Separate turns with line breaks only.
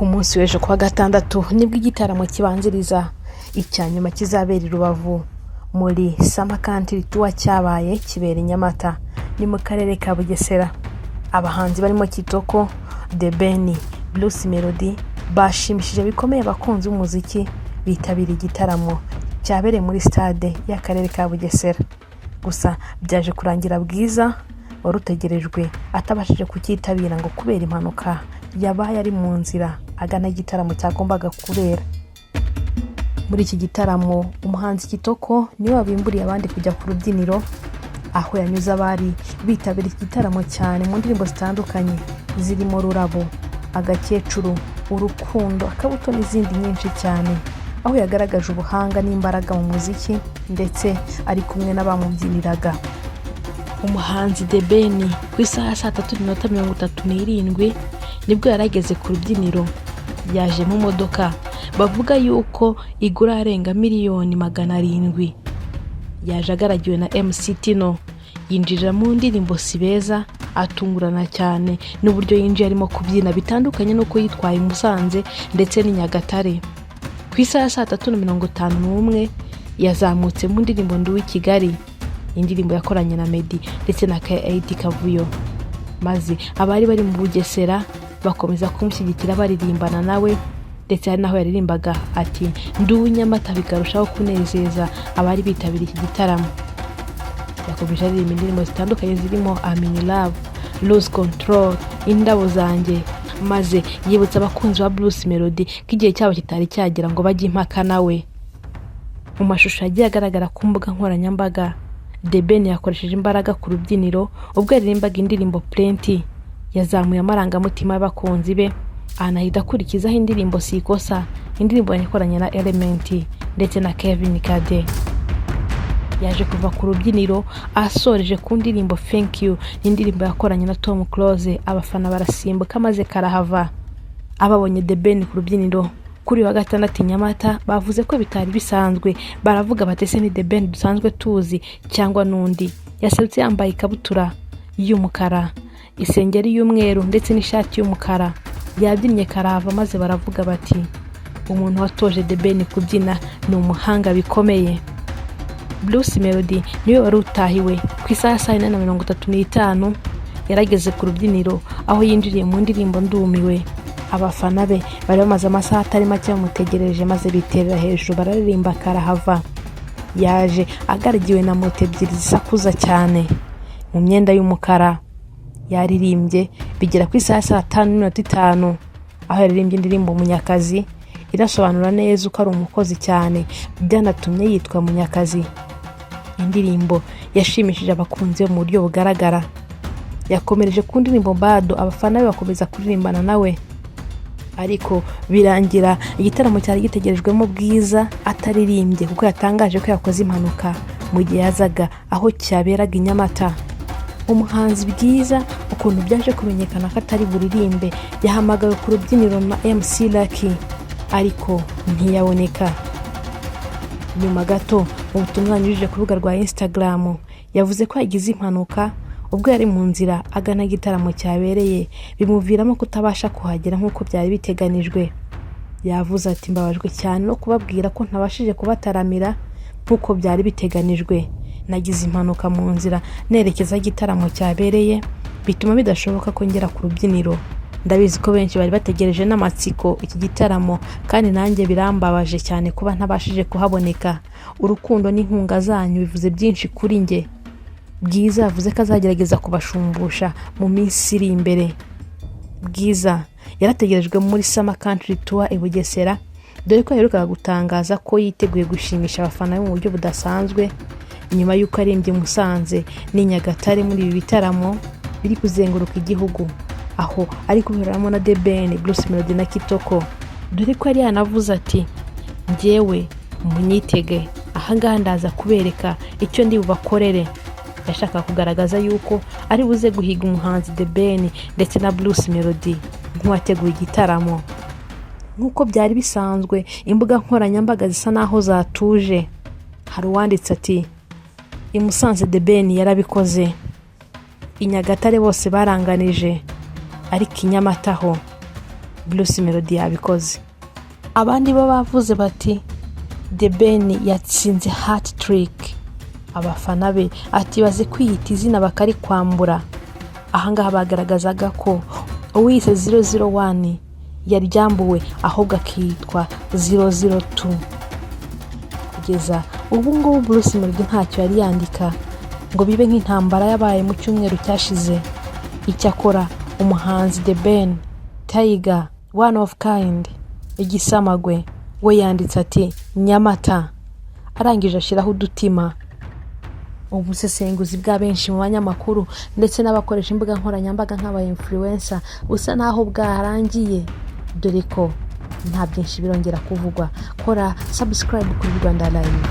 ku munsi w'ejo kwa gatandatu nibwo igitaramo kibanziriza icyanyuma kizabera i Rubavu muri Summer Country Tour cyabaye kibera Nyamata ni mu karere ka Bugesera. Abahanzi barimo Kitoko, The Beni, Blues Melodie bashimishije bikomeye abakunzi b'umuziki bitabira igitaramo cyabereye muri stade y'akarere ka Bugesera. Gusa byaje kurangira Bwiza warutegerejwe atabashije kukitabira ngo kubera impanuka yabaye ari mu nzira agana igitaramo cyagombaga kubera. Muri iki gitaramo umuhanzi Kitoko niwe wabimburiye abandi kujya ku rubyiniro, aho yanyuze abari bitabira igitaramo cyane mu ndirimbo zitandukanye zirimo Rurabo, Agakecuru, Urukundo, Akabuto n'izindi nyinshi cyane, aho yagaragaje ubuhanga n'imbaraga mu muziki ndetse ari kumwe n'abamubyiniraga. Umuhanzi The Beni ku isaha 3:37 nibwo yarageze ku rubyiniro. Yaje mu modoka bavuga yuko igura arenga miliyoni 700. Yaje agaragiwe na MC Tino, yinjira mu ndirimbo Sibeza atungurana cyane n'uburyo yinjiye arimo kubyina bitandukanye nuko yitwaye Musanze ndetse ni Nyagatare. Ku isaha 3:51 yazamutse mu ndirimbo Ndi Kigali, indirimbo yakoranye na Medi ndetse na K8 Kavuyo, maze abari bari mu Bugesera bakomeza kumushyigikira baririmbana nawe, ndetse hari naho yaririmbaga ati Ndi Nyamata bikarushaho kunezeza abari bitabira iki gitaramo. Yakomeje aririmba indirimbo zitandukanye zirimo I'm in Love, Lose Control, Indabo Zanjye, maze yibutsa abakunzi ba Blues Melodie k'igihe cyabo kitari cyagira ngo bajye impaka nawe. Mu mashusho yagiye agaragara ku mbuga nkoranyambaga, The Beni yakoresheje imbaraga ku rubyiniro ubwo yaririmbaga indirimbo Plenty. Yazamuye amarangamutima y'abakunzi be, anahita akurikizaho indirimbo Sikosa, indirimbo yakoranye na Element ndetse na Kevin Kade. Yaje kuva ku rubyiniro asoreje ku ndirimbo Thank You, indirimbo yakoranye na Tom Close. Abafana barasimbuka maze karahava. Ababonye The Beni ku rubyiniro kuri wa gatandatu Nyamata bavuze ko bitari bisanzwe, baravuga batese ni The Beni dusanzwe tuzi cyangwa nundi. Yaserutse yambaye ikabutura y'umukara, isengeri y'umweru ndetse n'ishati y'umukara. Yabyinnye karahava maze baravuga bati umuntu watoje The Beni kubyina ni umuhanga bikomeye. Blues Melodie niwe wari utahiwe ku isaha 4:35 yarageze ku rubyiniro, aho yinjiriye mu ndirimbo Ndumiwe. Abafana be bari bamaze amasaha atari make bamutegereje maze biterera hejuru bararirimba karahava. Yaje agaragiwe na moto ebyiri zisakuza cyane mu myenda y'umukara. Yaririmbye bigera ku isaha 5:05 aho yaririmbye indirimbo Munyakazi, irasobanura neza uko ari umukozi cyane byanatumye yitwa Munyakazi. Indirimbo yashimishije abakunzi mu buryo bugaragara. Yakomereje ku ndirimbo Bado, abafana be bakomeza kuririmbana nawe, ariko birangira igitaramo cyari gitegerejwemo Bwiza ataririmbye kuko yatangaje ko yakoze impanuka mu gihe yazaga aho cyaberaga Nyamata. Umuhanzi Bwiza ukuntu byaje kumenyekana ko atari buririmbe, yahamagawe ku rubyiniro na MC Lucky ariko ntiyaboneka. Nyuma gato ubutumwa yanyujije ku rubuga rwa Instagram yavuze ko yagize impanuka ubwo yari mu nzira agana igitaramo cyabereye, bimuviramo kutabasha kuhagera nk'uko byari biteganijwe. Yavuze ati mbabajwe cyane no kubabwira ko ntabashije kubataramira nk'uko byari biteganijwe. Nagize impanuka mu nzira nerekeza igitaramo cyabereye bituma bidashoboka ko ngera ku rubyiniro. Ndabizi ko benshi bari bategereje n'amatsiko iki gitaramo kandi nanjye birambabaje cyane kuba ntabashije kuhaboneka. Urukundo n'inkunga zanyu bivuze byinshi kuri nge. Bwiza yavuze ko azagerageza kubashumbusha mu minsi iri imbere. Bwiza yarategerejwe muri Summer Country Tour i Bugesera, dore ko yaherukaga gutangaza ko yiteguye gushimisha abafana mu buryo budasanzwe nyuma y'uko arimbye Musanze ni Nyagatare muri ibi bitaramo biri kuzenguruka igihugu, aho ari kuberamo na The Beni, Blues Melodie na Kitoko. Dore ko yari yanavuze ati njyewe munyitege, ahangaha ndaza kubereka icyo ndi bubakorere. Yashaka kugaragaza yuko ari buze guhiga umuhanzi The Beni ndetse na Blues Melodie nk'uwateguye igitaramo. Nk'uko byari bisanzwe, imbuga nkoranyambaga zisa naho zatuje. Hari uwanditse ati i Musanze The Beni yarabikoze, i Nyagatare bose baranganije, ariko i Nyamata ho Bruce Melodie yabikoze. Abandi bo bavuze bati The Ben yatsinze hat trick. Abafana be ati baze kwiyita izina bakari kwambura. Ahangaha bagaragazaga ko uwise 001 yaryambuwe ahubwo akitwa 002. Kugeza ubu ngubu Bruce Melodie ntacyo yari yandika ngo bibe nk'intambara yabaye mu cyumweru cyashize. Icyakora umuhanzi The Ben, Tiger, one of kind, igisamagwe we yanditse ati Nyamata, arangije ashyiraho udutima. Ubusesenguzi bwa benshi mu banyamakuru ndetse n'abakoresha imbuga nkoranyambaga nk'aba influencer busa naho bwarangiye, dore ko nta byinshi birongera kuvugwa. Kora subscribe kuri Rwandalive.